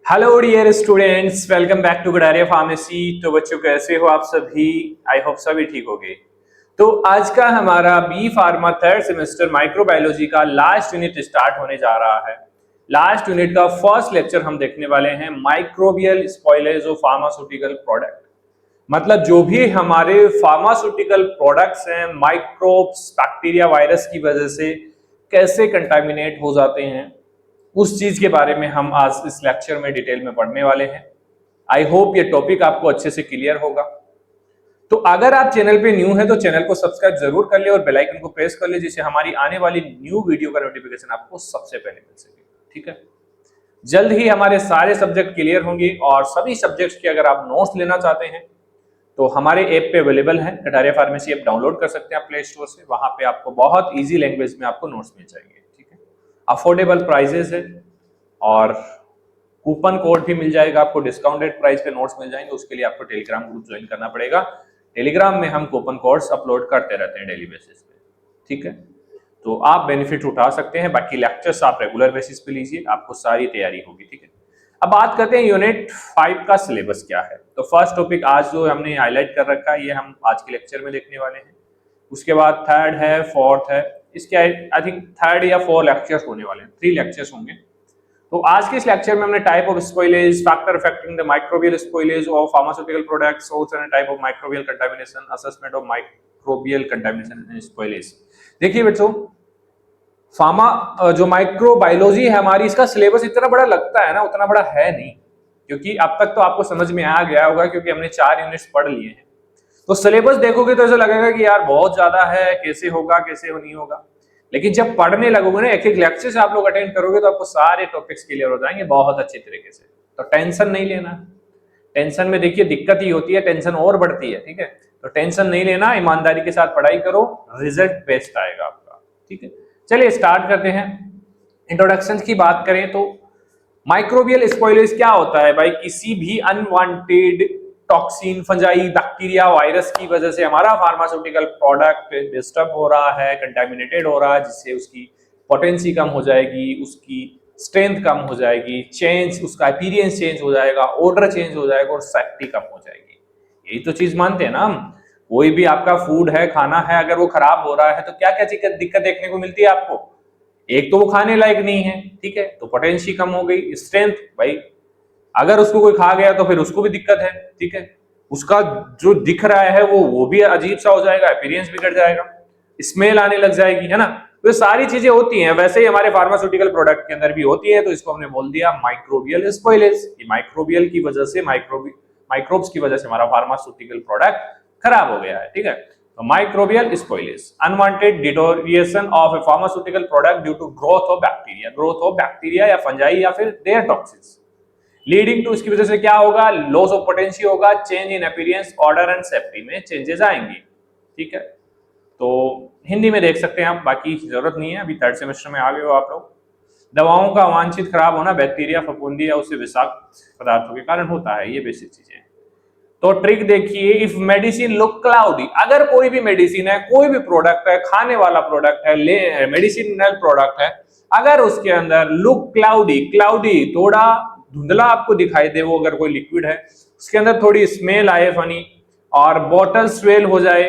Hello dear students, welcome back to Gadariya pharmacy. तो बच्चों कैसे हो आप सभी? आई होप सभी ठीक होंगे। तो आज का हमारा B pharma third semester microbiology का लास्ट यूनिट स्टार्ट होने जा रहा है। लास्ट यूनिट का फर्स्ट लेक्चर हम देखने वाले हैं microbial spoilage of pharmaceutical product. मतलब जो भी हमारे फार्मास्यूटिकल प्रोडक्ट्स हैं, माइक्रोब्स, बैक्टीरिया, वायरस की वजह से कैसे कंटामिनेट हो जाते हैं, उस चीज के बारे में हम आज इस लेक्चर में डिटेल में पढ़ने वाले हैं। आई होप ये टॉपिक आपको अच्छे से क्लियर होगा। तो अगर आप चैनल पे न्यू है तो चैनल को सब्सक्राइब जरूर कर ले और बेल आइकन को प्रेस कर ले, जिससे हमारी आने वाली न्यू वीडियो का नोटिफिकेशन आपको सबसे पहले मिल सके। ठीक है, जल्द ही हमारे सारे सब्जेक्ट क्लियर होंगे और सभी सब्जेक्ट्स के अगर आप नोट्स लेना चाहते हैं तो हमारे ऐप पे अवेलेबल है। गडारिया फार्मेसी ऐप डाउनलोड कर सकते हैं आप प्ले स्टोर से। वहां पे आपको बहुत इजी लैंग्वेज में आपको नोट्स मिल जाएंगे। ठीक है, अफोर्डेबल प्राइजेस है और कूपन कोड भी मिल जाएगा आपको, डिस्काउंटेड प्राइस पे नोट्स मिल जाएंगे। उसके लिए आपको टेलीग्राम ग्रुप ज्वाइन करना पड़ेगा। टेलीग्राम में हम कूपन कोड्स अपलोड करते रहते हैं डेली बेसिस पे। ठीक है, तो आप बेनिफिट उठा सकते हैं। बाकी लेक्चर्स आप रेगुलर बेसिस पे लीजिए, आपको सारी तैयारी होगी। ठीक है, अब बात करते हैं यूनिट 5 का सिलेबस क्या है। तो फर्स्ट टॉपिक आज जो हमने हाईलाइट कर रखा है ये हम आज के लेक्चर में देखने वाले हैं। उसके बाद थर्ड है, फोर्थ है, इसके आई थिंक थर्ड या 4 लेक्चर्स होने वाले हैं, 3 लेक्चर्स होंगे। तो आज के इस लेक्चर में हमने type of spoilage, factor affecting the microbial spoilage of pharmaceutical products, source and type of microbial contamination, assessment of microbial contamination and spoilage. देखिए बच्चों, फार्मा जो माइक्रोबायोलॉजी है हमारी, इसका सिलेबस इतना बड़ा लगता है ना, उतना बड़ा है नहीं, क्योंकि अब तक तो आपको समझ में आ गया होगा क्योंकि हमने 4 यूनिट्स पढ़ लिए हैं। तो सिलेबस देखोगे तो ऐसा लगेगा कि यार बहुत ज्यादा है, कैसे होगा, कैसे नहीं होगा। लेकिन जब पढ़ने लगोगे ना, एक एक लेक्चर से आप लोग अटेंड करोगे तो आपको सारे टॉपिक्स क्लियर हो जाएंगे बहुत अच्छे तरीके से। तो टेंशन नहीं लेना। टेंशन में देखिए दिक्कत ही होती है, टेंशन और बढ़ती है। ठीक है, तो टेंशन नहीं लेना, ईमानदारी के साथ पढ़ाई करो, रिजल्ट बेस्ट आएगा आपका। ठीक है, चलिए स्टार्ट करते हैं। इंट्रोडक्शन की बात करें तो माइक्रोबियल स्पॉइलेज क्या होता है भाई? किसी भी unwanted toxin, fungi, bacteria, virus की वजह से हमारा फार्मास्यूटिकल प्रोडक्ट डिस्टर्ब हो रहा है, कंटामिनेटेड हो रहा है, जिससे उसकी पोटेंसी कम हो जाएगी, उसकी स्ट्रेंथ कम हो जाएगी, चेंज, उसका अपीयरेंस चेंज हो जाएगा, ऑर्डर चेंज हो जाएगा और सेफ्टी कम हो जाएगी। यही तो चीज मानते हैं ना हम। कोई भी आपका फूड है, खाना है, अगर वो खराब हो रहा है तो क्या क्या दिक्कत देखने को मिलती है आपको? एक तो वो खाने लायक नहीं है, ठीक है, तो पोटेंसी कम हो गई, स्ट्रेंथ भाई अगर उसको कोई खा गया तो फिर उसको भी दिक्कत है। ठीक है, उसका जो दिख रहा है वो भी अजीब सा हो जाएगा, अपीयरेंस बिगड़ जाएगा, स्मेल आने लग जाएगी, है ना। तो सारी चीजें होती हैं, वैसे ही हमारे फार्मास्यूटिकल प्रोडक्ट के अंदर भी होती है। तो इसको हमने बोल दिया माइक्रोबियल स्पॉइलेज। ये माइक्रोबियल की वजह से, माइक्रोब्स की वजह से हमारा फार्मास्यूटिकल प्रोडक्ट खराब हो गया है। ठीक है, तो microbial spoilage, unwanted deterioration of a pharmaceutical product due to growth of bacteria या फंजाई या फिर देयर टॉक्सिन्स लीडिंग टू, इसकी वजह से क्या होगा? लॉस ऑफ पोटेंसी होगा, change in appearance, order and safety में चेंजेस आएंगे। ठीक है, तो हिंदी में देख सकते हैं आप, बाकी जरूरत नहीं है, अभी थर्ड सेमेस्टर में आ गए हो आप लोग। दवाओं का अवांछित खराब होना बैक्टीरिया, फफूंदी या उससे विषाक्त पदार्थों के कारण होता है, ये बेसिक चीजें। तो ट्रिक देखिए, इफ मेडिसिन लुक क्लाउडी, अगर कोई भी मेडिसिन है, कोई भी प्रोडक्ट है, खाने वाला प्रोडक्ट है, मेडिसिनल प्रोडक्ट है, अगर उसके अंदर लुक क्लाउडी थोड़ा धुंधला आपको दिखाई दे, वो अगर कोई लिक्विड है, उसके अंदर थोड़ी स्मेल आए फनी और बॉटल स्वेल हो जाए,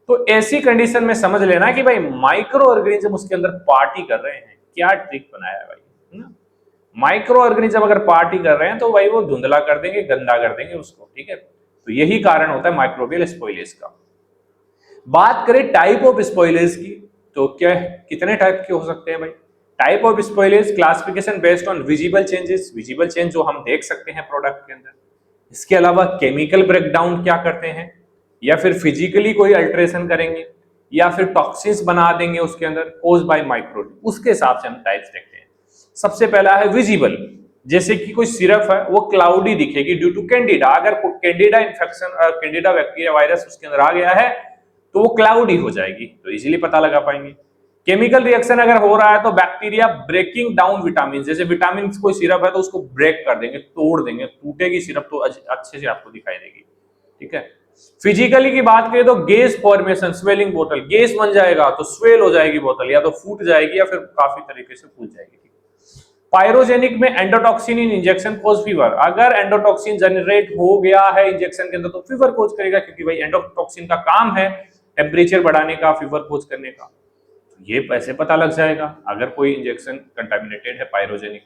तो ऐसी कंडीशन में समझ लेना कि भाई माइक्रो ऑर्गेनिज्म उसके अंदर पार्टी कर रहे हैं। क्या ट्रिक बनाया है भाई, माइक्रो ऑर्गेनिज्म अगर पार्टी कर रहे हैं तो भाई वो धुंधला कर देंगे, गंदा कर देंगे उसको। ठीक है, तो यही कारण होता है माइक्रोबियल स्पॉइलेज का। बात करें टाइप ऑफ स्पॉइलेज की, तो क्या कितने टाइप के हो सकते हैं भाई? Type of spoilage classification based on visible changes, visible change जो हम देख सकते हैं प्रोडक्ट के अंदर। इसके अलावा केमिकल ब्रेकडाउन क्या करते हैं, या फिर फिजिकली कोई अल्टरेशन करेंगे, या फिर टॉक्सिन्स बना देंगे उसके अंदर कोज बाय माइक्रोब, उसके हिसाब से हम टाइप्स देखते हैं। सबसे पहला है विजिबल, जैसे कि कोई सिरप है वो क्लाउडी दिखेगी ड्यू टू कैंडिडा। अगर Candida infection, Candida bacteria virus उसके अंदर आ गया है तो वो क्लाउडी हो जाएगी, तो इजीली पता लगा पाएंगे। केमिकल रिएक्शन अगर हो रहा है तो बैक्टीरिया ब्रेकिंग डाउन विटामिन, जैसे विटामिन कोई सिरप है तो उसको ब्रेक कर देंगे, तोड़ देंगे, टूटेगी सिरप तो अच्छे से आपको दिखाई देगी। ठीक है, फिजिकली की बात करें तो गैस फॉर्मेशन, स्वेलिंग, बोतल गैस बन जाएगा तो स्वेल हो जाएगी बोतल, या तो फूट जाएगी या फिर काफी तरीके से फूल जाएगी। पायरोजेनिक में एंडोटॉक्सिन इन इंजेक्शन कोज फीवर, अगर एंडोटॉक्सिन जनरेट हो गया है इंजेक्शन के अंदर तो फीवर कोज करेगा, क्योंकि भाई एंडोटॉक्सिन का काम है टेम्परेचर बढ़ाने का, फीवर कोज करने का। ये कैसे पता लग जाएगा अगर कोई इंजेक्शन कंटामिनेटेड है पायरोजेनिक।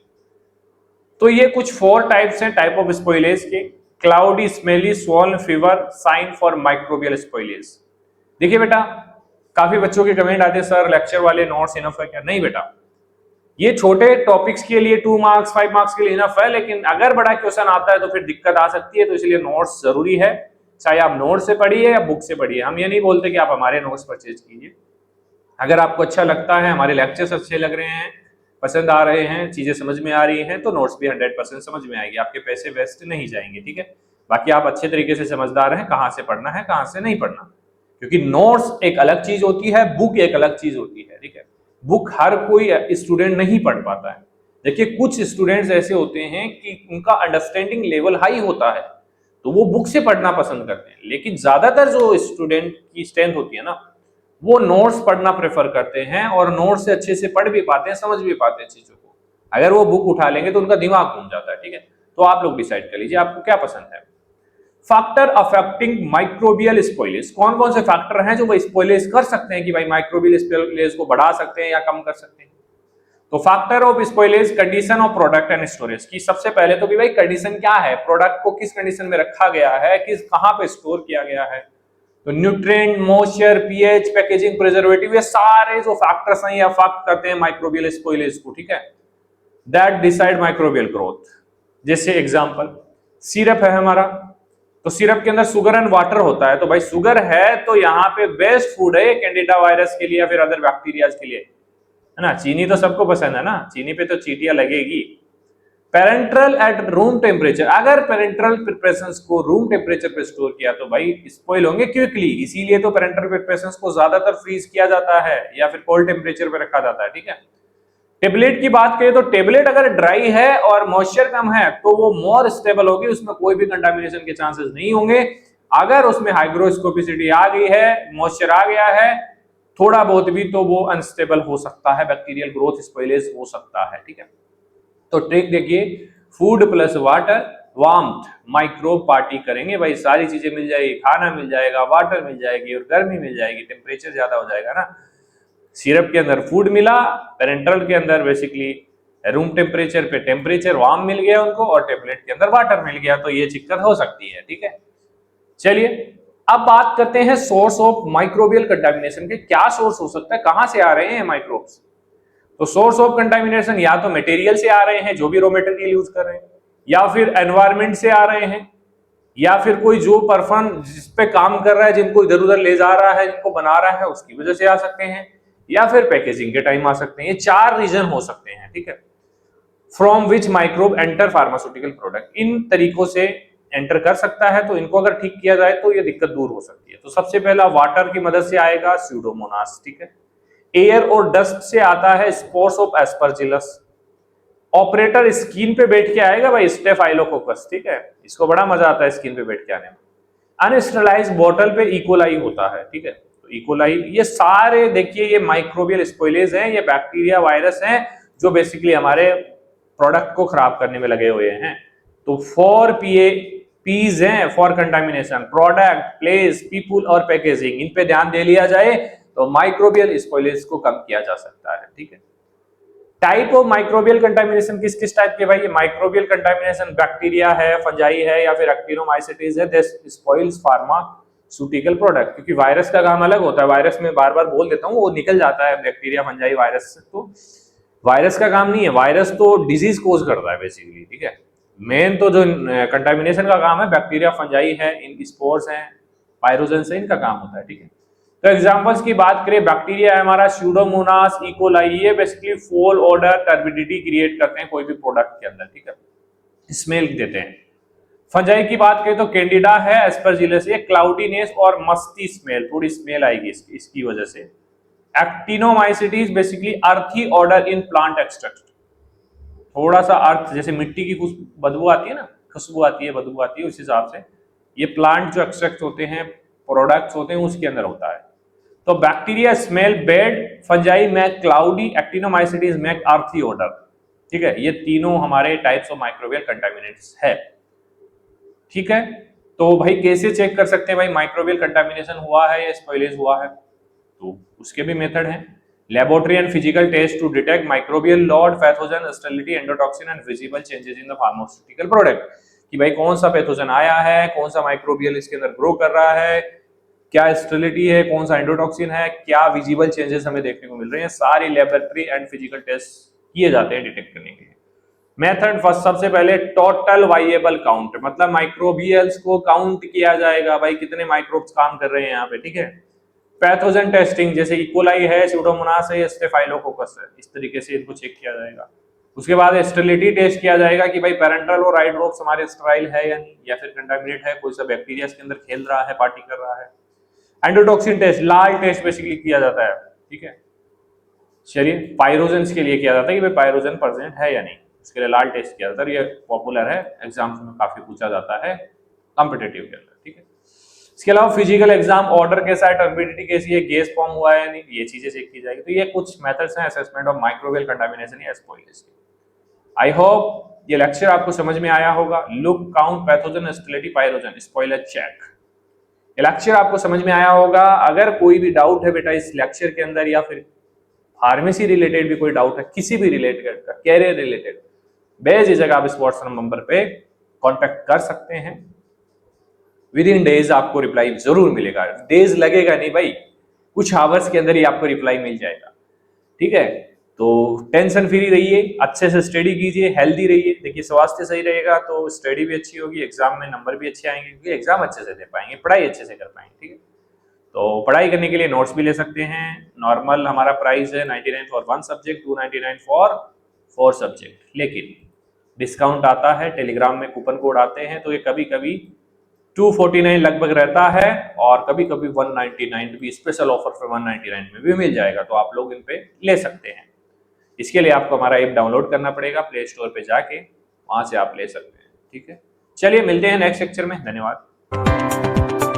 तो ये कुछ 4 टाइप्स हैं टाइप ऑफ स्पॉइलेज के। Cloudy, smelly, swollen fever, sign for microbial spoilage. देखिए बेटा, काफी बच्चों के कमेंट आते हैं सर लेक्चर वाले नोट्स इनफ है क्या? नहीं बेटा, ये छोटे टॉपिक्स के लिए 2 मार्क्स 5 मार्क्स के लिए इनफ है, लेकिन अगर बड़ा क्वेश्चन आता है तो फिर दिक्कत आ सकती है, तो इसलिए नोट्स जरूरी है, चाहे आप नोट से पढ़िए या बुक से पढ़िए। हम ये नहीं बोलते कि आप हमारे नोट्स परचेज कीजिए। अगर आपको अच्छा लगता है, हमारे लेक्चर्स अच्छे लग रहे हैं, पसंद आ रहे हैं, चीजें समझ में आ रही हैं, तो नोट्स भी 100% समझ में आएगी, आपके पैसे वेस्ट नहीं जाएंगे, ठीक है। बाकी आप अच्छे तरीके से समझदार हैं कहाँ से पढ़ना है कहाँ से नहीं पढ़ना, क्योंकि नोट्स एक अलग चीज होती है, बुक एक अलग चीज होती है, ठीक है। बुक हर कोई स्टूडेंट नहीं पढ़ पाता है। देखिए कुछ स्टूडेंट्स ऐसे होते हैं कि उनका अंडरस्टैंडिंग लेवल हाई होता है तो वो बुक से पढ़ना पसंद करते हैं, लेकिन ज्यादातर जो स्टूडेंट की स्ट्रेंथ होती है ना, वो नोट्स पढ़ना प्रेफर करते हैं और नोट्स से अच्छे से पढ़ भी पाते हैं, समझ भी पाते हैं चीजों को। अगर वो बुक उठा लेंगे तो उनका दिमाग घूम जाता है, ठीक है। तो आप लोग डिसाइड कर लीजिए आपको क्या पसंद है। फैक्टर अफेक्टिंग माइक्रोबियल स्पॉइलेज, कौन कौन से फैक्टर हैं जो वो स्पॉइलेज कर सकते हैं कि भाई माइक्रोबियल स्पॉइलेज को बढ़ा सकते हैं या कम कर सकते हैं। तो factor of spoilage, condition of product and storage की। सबसे पहले तो कि भाई कंडीशन क्या है, प्रोडक्ट को किस कंडीशन में रखा गया है, किस कहां पे स्टोर किया गया है। तो nutrient, moisture, pH, packaging, preservative, ये सारे जो फैक्टर्स हैं ये अफेक्ट करते हैं माइक्रोबियल स्पॉइलेज को, ठीक है। That decide microbial growth. जैसे एग्जांपल सिरप है हमारा, तो सिरप के अंदर शुगर एंड वाटर होता है, तो भाई शुगर है तो यहाँ पे बेस्ट फूड है कैंडिडा वायरस के लिए या फिर अदर बैक्टीरियाज के लिए, है ना। चीनी तो सबको पसंद है ना, चीनी पे तो चींटियां लगेगी। पेरेंट्रल एट रूम टेम्परेचर, अगर पेरेंट्रल प्रिपरेशंस को रूम टेम्परेचर पे स्टोर किया तो भाई स्पॉइल होंगे क्विकली, इसीलिए तो पेरेंट्रल प्रिपरेशंस को ज्यादातर फ्रीज किया जाता है या फिर कोल्ड टेम्परेचर पे रखा जाता है, ठीक है। टेबलेट की बात करें तो टेबलेट अगर ड्राई है और मॉइस्चर कम है तो वो मोर स्टेबल होगी, उसमें कोई भी कंटामिनेशन के चांसेस नहीं होंगे। अगर उसमें हाइग्रोस्कोपिसिटी आ गई है, मॉइस्चर आ गया है थोड़ा बहुत भी, तो वो अनस्टेबल हो सकता है, बैक्टीरियल ग्रोथ स्पॉइलेज हो सकता है, ठीक है। तो ट्रिक देखिए, food plus water warmth microbe party करेंगे, भाई सारी चीजें मिल जाएगी, खाना मिल जाएगा, वाटर मिल जाएगी और गर्मी मिल जाएगी, टेम्परेचर ज्यादा हो जाएगा ना। सिरप के अंदर फूड मिला, पेरेंट्रल के अंदर बेसिकली रूम टेम्परेचर पे टेम्परेचर वार्म मिल गया उनको, और टेबलेट के अंदर वाटर मिल गया, तो ये दिक्कत हो सकती है, ठीक है। चलिए अब बात करते हैं सोर्स ऑफ माइक्रोबियल कंटामिनेशन के। क्या सोर्स हो सकता है, कहां से आ रहे हैं माइक्रोब्स। तो सोर्स ऑफ कंटामिनेशन या तो मटेरियल से आ रहे हैं, जो भी रॉ मटेरियल यूज कर रहे हैं, या फिर एनवायरमेंट से आ रहे हैं, या फिर कोई जो पर्सन जिस पे काम कर रहा है, जिनको इधर उधर ले जा रहा है, जिनको बना रहा है, उसकी वजह से आ सकते हैं, या फिर पैकेजिंग के टाइम आ सकते हैं। ये 4 रीजन हो सकते हैं, ठीक है। From which microbe enter pharmaceutical product, इन तरीकों से एंटर कर सकता है, तो इनको अगर ठीक किया जाए तो ये दिक्कत दूर हो सकती है। तो सबसे पहला वाटर की मदद से आएगा स्यूडोमोनास, ठीक है। एयर और डस्ट से आता है spores of Aspergillus. Operator skin पे बैठ के आएगा भाई स्टेफाइलोकोकस, ठीक है, इसको बड़ा मजा आता है स्किन पे बैठ के आने में। अनस्टेरलाइज्ड बोतल पे इकोलाई होता है, ठीक है। तो इकोलाई, ये सारे देखिए ये माइक्रोबियल स्पॉइलेज हैं, ये बैक्टीरिया वायरस हैं जो बेसिकली हमारे प्रोडक्ट को खराब करने में लगे हुए हैं। तो 4 पीज हैं for contamination, product, place, people और पैकेजिंग। इन पे ध्यान दे लिया जाए तो माइक्रोबियल स्पॉइलेज को कम किया जा सकता है, ठीक है। टाइप ऑफ माइक्रोबियल कंटामिनेशन किस किस टाइप के भाई, ये माइक्रोबियल कंटामिनेशन बैक्टीरिया है, फंजाई है या फिर एक्टिनोमाइसिटीज है, दिस स्पॉइल्स फार्मास्यूटिकल प्रोडक्ट। क्योंकि वायरस का काम अलग होता है, वायरस में बार बार बोल देता हूँ वो निकल जाता है, बैक्टीरिया, फंजाई, वायरस से। तो वायरस का काम नहीं है, वायरस तो डिजीज कोज करता है बेसिकली, ठीक है। मेन तो जो कंटामिनेशन का काम है बैक्टीरिया, फंजाई है, इन स्पोर्स हैं, पायरोजेंस है, इनका काम होता है, ठीक है। तो एग्जांपल्स की बात करें, बैक्टीरिया है हमारा स्यूडोमोनास, इकोलाई, ये बेसिकली फोल, ऑर्डर, टर्बिडिटी क्रिएट करते हैं कोई भी प्रोडक्ट के अंदर, ठीक है, स्मेल देते हैं। फंजाई की बात करें तो कैंडिडा है, एस्परजिलस, ये क्लाउडीनेस और मस्ती स्मेल, थोड़ी स्मेल आएगी इसकी वजह से। एक्टिनोमाइसिटीज बेसिकली अर्थी ऑर्डर इन प्लांट एक्सट्रैक्ट, थोड़ा सा अर्थ जैसे मिट्टी की कुछ बदबू आती है ना, खुशबू आती है, बदबू आती है, उस हिसाब से ये प्लांट जो एक्सट्रैक्ट होते हैं, प्रोडक्ट्स होते हैं, उसके अंदर होता है। तो bacteria smell bad, fungi make cloudy, actinomycetes make earthy odour. ठीक है, ये तीनों हमारे टाइप्स ऑफ माइक्रोबियल कंटामिनेंट्स है। ठीक है, तो भाई कैसे चेक कर सकते हैं भाई माइक्रोबियल कंटामिनेशन हुआ है या स्पॉइलेज हुआ है? तो उसके भी मेथड हैं। Laboratory and physical test to detect microbial load, pathogen, sterility, endotoxin and visible changes in the pharmaceutical product, कि भाई कौन सा पैथोजन आया है, कौन सा माइक्रोबियल इसके अंदर ग्रो कर रहा है, क्या स्टेरिलिटी है, कौन सा एंडोटॉक्सिन है, क्या विजिबल चेंजेस हमें देखने को मिल रहे हैं, सारी लेबोरेटरी एंड फिजिकल टेस्ट किए जाते हैं डिटेक्ट करने के लिए। मेथड फर्स्ट, सबसे पहले टोटल वाइएबल काउंट, मतलब माइक्रोबियल्स को काउंट किया जाएगा, भाई कितने माइक्रोब्स काम कर रहे हैं यहाँ पे। ठीक है, पैथोजन टेस्टिंग, जैसे इकोलाई है, स्यूडोमोनास है, स्टेफाइलोकोकस है, इस तरीके से इनको चेक किया जाएगा। उसके बाद स्टेरिलिटी टेस्ट किया जाएगा कि भाई पैरेंटल और हाइड्रोप्स हमारे स्टेराइल है या नहीं, या फिर कंटामिनेट है, कोई सा बैक्टीरिया इसके अंदर खेल रहा है, पार्टी कर रहा है। Endotoxin test, LAL test basically किया जाता है। ठीक है, चलिए पायरोजेंस के लिए किया जाता है कि भाई पायरोजन प्रेजेंट है या नहीं, उसके लिए लाल टेस्ट किया जाता है। ये पॉपुलर है, एग्जाम्स में काफी पूछा जाता है कॉम्पिटिटिव के अंदर। ठीक है, इसके अलावा फिजिकल एग्जाम, ऑर्डर कैसा है, टर्बिडिटी कैसी है, गैस फॉर्म हुआ है या नहीं, ये चीजें चेक की जाएगी। तो ये कुछ मेथड्स हैं असेसमेंट ऑफ माइक्रोबियल कंटामिनेशन या स्पॉइलेज के। आई होप ये लेक्चर आपको समझ में आया होगा। Look, count, pathogen, sterility, pyrogen, spoilage check, ये लेक्चर आपको समझ में आया होगा। अगर कोई भी डाउट है बेटा इस लेक्चर के अंदर, या फिर फार्मेसी रिलेटेड भी कोई डाउट है, किसी भी रिलेटेड का, कैरियर रिलेटेड, बेझिझक आप इस व्हाट्सएप नंबर पे कांटेक्ट कर सकते हैं। विद इन डेज आपको रिप्लाई जरूर मिलेगा। डेज लगेगा नहीं भाई, कुछ आवर्स के अंदर ही आपको रिप्लाई मिल जाएगा। ठीक है, तो टेंशन फ्री रहिए, अच्छे से स्टडी कीजिए, हेल्दी रहिए। देखिए स्वास्थ्य सही रहेगा तो स्टडी भी अच्छी होगी, एग्जाम में नंबर भी अच्छे आएंगे, क्योंकि एग्जाम अच्छे से दे पाएंगे, पढ़ाई अच्छे से कर पाएंगे। ठीक है, तो पढ़ाई करने के लिए नोट्स भी ले सकते हैं। नॉर्मल हमारा प्राइस है 99 फॉर 1 सब्जेक्ट, 299 फॉर 4 सब्जेक्ट, लेकिन डिस्काउंट आता है, टेलीग्राम में कूपन कोड आते हैं, तो ये कभी कभी 249 लगभग रहता है, और कभी कभी 199 भी, स्पेशल ऑफर पर 199 में भी मिल जाएगा, तो आप लोग इन पे ले सकते हैं। इसके लिए आपको हमारा ऐप डाउनलोड करना पड़ेगा, प्ले स्टोर पे जाके, वहां से आप ले सकते हैं। ठीक है, चलिए मिलते हैं नेक्स्ट लेक्चर में, धन्यवाद।